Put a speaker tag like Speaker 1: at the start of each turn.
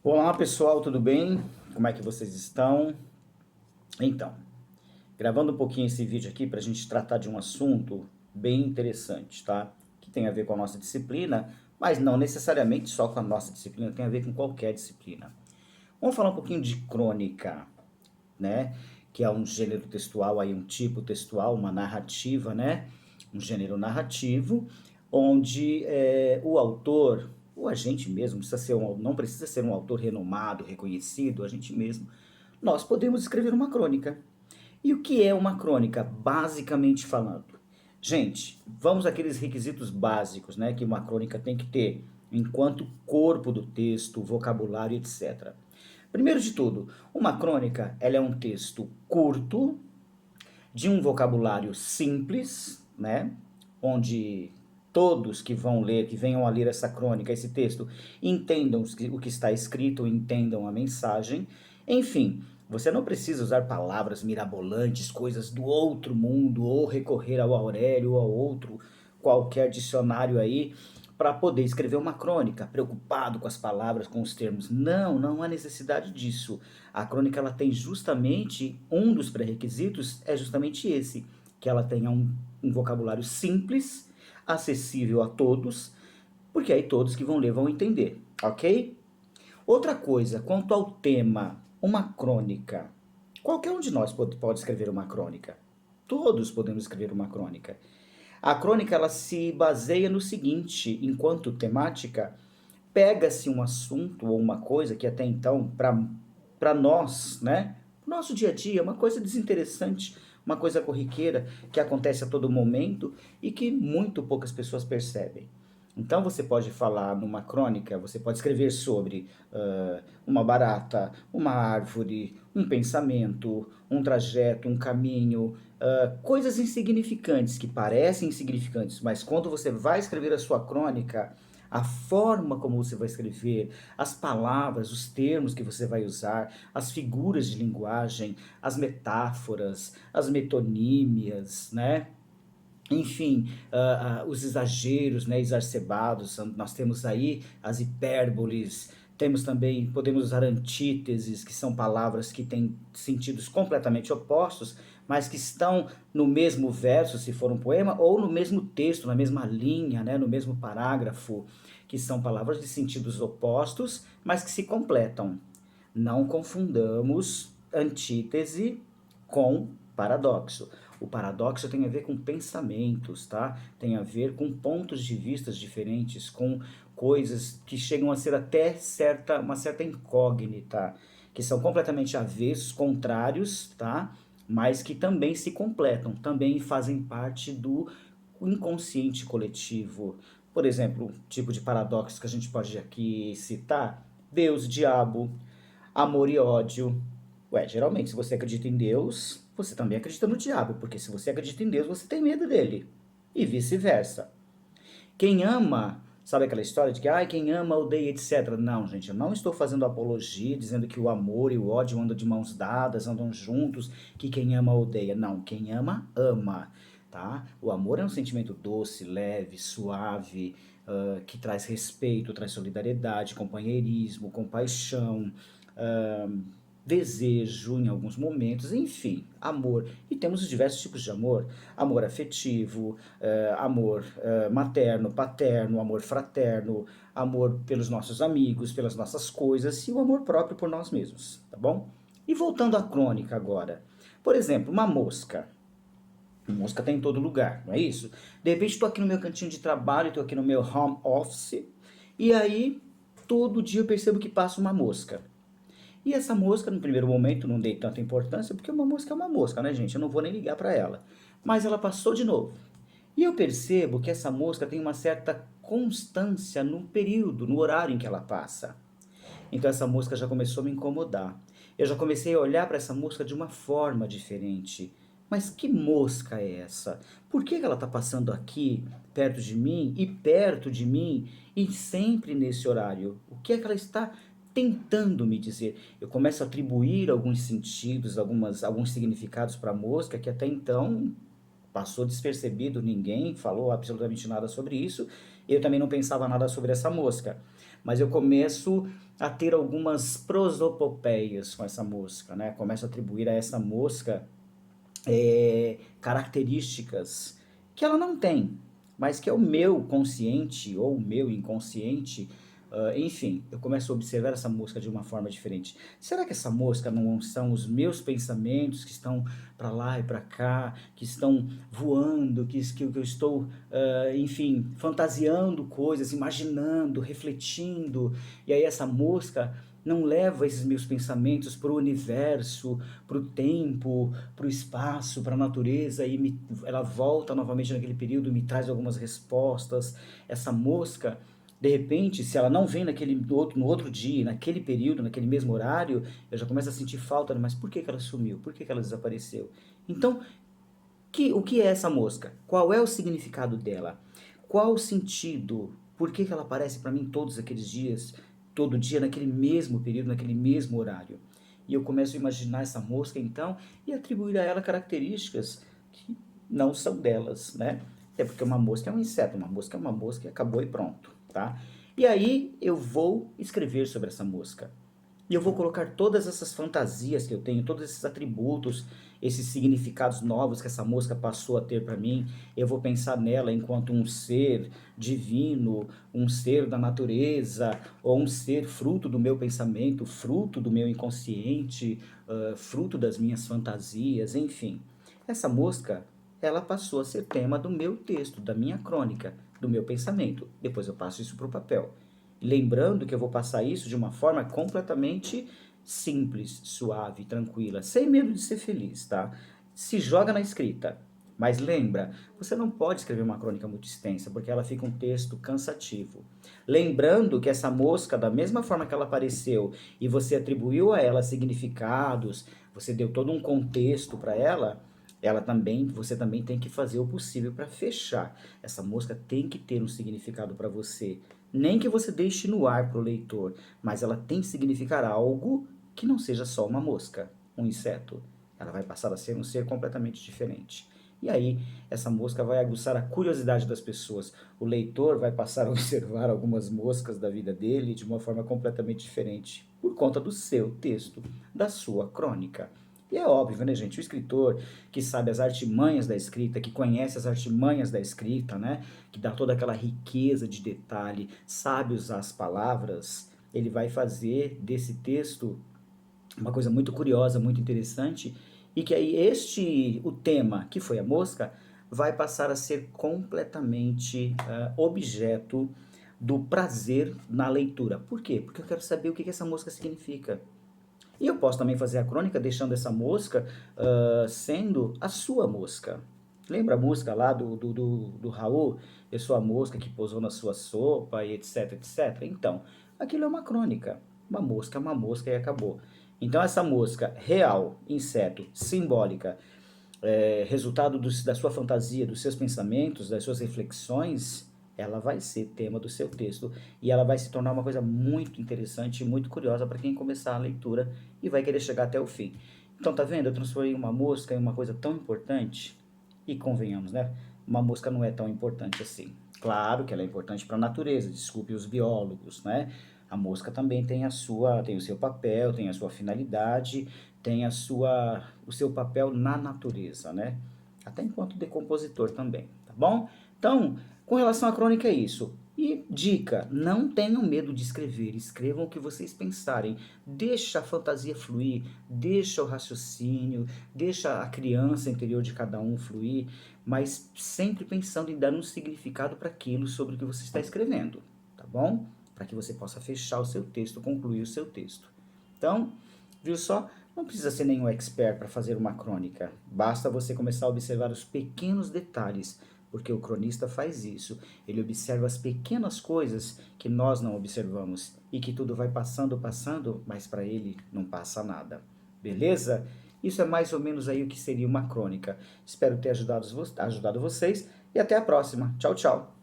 Speaker 1: Olá pessoal, tudo bem? Como é que vocês estão? Então, gravando um pouquinho esse vídeo aqui para a gente tratar de um assunto bem interessante, tá? Que tem a ver com a nossa disciplina, mas não necessariamente só com a nossa disciplina, tem a ver com qualquer disciplina. Vamos falar um pouquinho de crônica, né? Que é um gênero textual, aí um tipo textual, uma narrativa, né? Um gênero narrativo, onde o autor, ou a gente mesmo, não precisa ser um autor renomado, reconhecido, a gente mesmo, nós podemos escrever uma crônica. E o que é uma crônica, basicamente falando? Gente, vamos àqueles requisitos básicos, né, que uma crônica tem que ter, enquanto corpo do texto, vocabulário, etc. Primeiro de tudo, uma crônica, ela é um texto curto, de um vocabulário simples, né, onde todos que vão ler, que venham a ler essa crônica, esse texto, entendam o que está escrito, entendam a mensagem. Enfim, você não precisa usar palavras mirabolantes, coisas do outro mundo, ou recorrer ao Aurélio ou a outro qualquer dicionário aí para poder escrever uma crônica, preocupado com as palavras, com os termos. Não, não há necessidade disso. A crônica ela tem justamente um dos pré-requisitos é justamente esse, que ela tenha um vocabulário simples, acessível a todos, porque aí todos que vão ler vão entender, ok? Outra coisa, quanto ao tema, uma crônica. Qualquer um de nós pode escrever uma crônica. Todos podemos escrever uma crônica. A crônica ela se baseia no seguinte, enquanto temática, pega-se um assunto ou uma coisa que até então, para nós, né, nosso dia a dia, uma coisa desinteressante, uma coisa corriqueira que acontece a todo momento e que muito poucas pessoas percebem. Então você pode falar numa crônica, você pode escrever sobre uma barata, uma árvore, um pensamento, um trajeto, um caminho, coisas insignificantes que parecem insignificantes, mas quando você vai escrever a sua crônica, a forma como você vai escrever, as palavras, os termos que você vai usar, as figuras de linguagem, as metáforas, as metonímias, né? Enfim, os exageros, né, exacerbados, nós temos aí as hipérboles, temos também, podemos usar antíteses, que são palavras que têm sentidos completamente opostos, mas que estão no mesmo verso, se for um poema, ou no mesmo texto, na mesma linha, né, no mesmo parágrafo, que são palavras de sentidos opostos, mas que se completam. Não confundamos antítese com paradoxo. O paradoxo tem a ver com pensamentos, tá? Tem a ver com pontos de vista diferentes, com coisas que chegam a ser até uma certa incógnita, que são completamente avessos, contrários, tá? Mas que também se completam, também fazem parte do inconsciente coletivo. Por exemplo, tipo de paradoxo que a gente pode aqui citar: Deus, diabo, amor e ódio. Ué, geralmente, se você acredita em Deus, você também acredita no diabo, porque se você acredita em Deus, você tem medo dele. E vice-versa. Quem ama, sabe aquela história de que quem ama odeia, etc. Não, gente, eu não estou fazendo apologia dizendo que o amor e o ódio andam de mãos dadas, andam juntos, que quem ama odeia. Não, quem ama, ama. Tá? O amor é um sentimento doce, leve, suave, que traz respeito, traz solidariedade, companheirismo, compaixão, uh, desejo em alguns momentos, enfim, amor. E temos os diversos tipos de amor: amor afetivo, amor materno, paterno, amor fraterno, amor pelos nossos amigos, pelas nossas coisas e o amor próprio por nós mesmos, tá bom? E voltando à crônica agora. Por exemplo, uma mosca. Mosca tá em todo lugar, não é isso? De repente estou aqui no meu cantinho de trabalho, estou aqui no meu home office, e aí todo dia eu percebo que passa uma mosca. E essa mosca, no primeiro momento, não dei tanta importância, porque uma mosca é uma mosca, né, gente? Eu não vou nem ligar para ela. Mas ela passou de novo. E eu percebo que essa mosca tem uma certa constância no período, no horário em que ela passa. Então essa mosca já começou a me incomodar. Eu já comecei a olhar para essa mosca de uma forma diferente. Mas que mosca é essa? Por que ela está passando aqui, perto de mim, e sempre nesse horário? O que é que ela está tentando me dizer? Eu começo a atribuir alguns sentidos, alguns significados para a mosca que até então passou despercebido, ninguém falou absolutamente nada sobre isso. Eu também não pensava nada sobre essa mosca. mas eu começo a ter algumas prosopopeias com essa mosca, né? Começo a atribuir a essa mosca características que ela não tem, mas que é o meu consciente ou o meu inconsciente, enfim, eu começo a observar essa mosca de uma forma diferente. Será que essa mosca não são os meus pensamentos que estão para lá e para cá, que estão voando, que eu estou, enfim, fantasiando coisas, imaginando, refletindo, e aí essa mosca não leva esses meus pensamentos para o universo, para o tempo, para o espaço, para a natureza, e ela volta novamente naquele período e me traz algumas respostas. Essa mosca, de repente, se ela não vem no outro dia, naquele período, naquele mesmo horário, eu já começo a sentir falta, mas por que ela sumiu? Por que ela desapareceu? Então, o que é essa mosca? Qual é o significado dela? Qual o sentido? Por que ela aparece para mim todos aqueles dias, todo dia, naquele mesmo período, naquele mesmo horário? E eu começo a imaginar essa mosca, então, e atribuir a ela características que não são delas, né? É porque uma mosca é um inseto, uma mosca é uma mosca e acabou e pronto, tá? E aí eu vou escrever sobre essa mosca. E eu vou colocar todas essas fantasias que eu tenho, todos esses atributos, esses significados novos que essa mosca passou a ter para mim. Eu vou pensar nela enquanto um ser divino, um ser da natureza, ou um ser fruto do meu pensamento, fruto do meu inconsciente, fruto das minhas fantasias, enfim. Essa mosca, ela passou a ser tema do meu texto, da minha crônica, do meu pensamento. Depois eu passo isso para o papel. Lembrando que eu vou passar isso de uma forma completamente simples, suave, tranquila, sem medo de ser feliz, tá? Se joga na escrita. Mas lembra, você não pode escrever uma crônica muito extensa, porque ela fica um texto cansativo. Lembrando que essa mosca, da mesma forma que ela apareceu e você atribuiu a ela significados, você deu todo um contexto para você também tem que fazer o possível para fechar. Essa mosca tem que ter um significado para você. Nem que você deixe no ar para o leitor, mas ela tem que significar algo que não seja só uma mosca, um inseto. Ela vai passar a ser um ser completamente diferente. E aí, essa mosca vai aguçar a curiosidade das pessoas. O leitor vai passar a observar algumas moscas da vida dele de uma forma completamente diferente, por conta do seu texto, da sua crônica. E é óbvio, né, gente? O escritor que sabe as artimanhas da escrita, que conhece as artimanhas da escrita, né? Que dá toda aquela riqueza de detalhe, sabe usar as palavras, ele vai fazer desse texto uma coisa muito curiosa, muito interessante, e que aí o tema, que foi a mosca, vai passar a ser completamente objeto do prazer na leitura. Por quê? Porque eu quero saber o que essa mosca significa. E eu posso também fazer a crônica deixando essa mosca sendo a sua mosca. Lembra a música lá do Raul? Eu sou a mosca que pousou na sua sopa e etc, etc. Então, aquilo é uma crônica. Uma mosca e acabou. Então, essa mosca real, inseto, simbólica, resultado da sua fantasia, dos seus pensamentos, das suas reflexões, ela vai ser tema do seu texto e ela vai se tornar uma coisa muito interessante e muito curiosa para quem começar a leitura e vai querer chegar até o fim. Então, tá vendo? Eu transformei uma mosca em uma coisa tão importante e convenhamos, né? Uma mosca não é tão importante assim. Claro que ela é importante para a natureza, desculpe os biólogos, né? A mosca também tem tem o seu papel, tem a sua finalidade, tem o seu papel na natureza, né? Até enquanto decompositor também, tá bom? Então, com relação à crônica é isso. E dica, não tenham medo de escrever, escrevam o que vocês pensarem, deixa a fantasia fluir, deixa o raciocínio, deixa a criança interior de cada um fluir, mas sempre pensando em dar um significado para aquilo sobre o que você está escrevendo, tá bom? Para que você possa fechar o seu texto, concluir o seu texto. Então, viu só? Não precisa ser nenhum expert para fazer uma crônica. Basta você começar a observar os pequenos detalhes, porque o cronista faz isso. Ele observa as pequenas coisas que nós não observamos e que tudo vai passando, passando, mas para ele não passa nada. Beleza? Isso é mais ou menos aí o que seria uma crônica. Espero ter ajudado vocês e até a próxima. Tchau, tchau.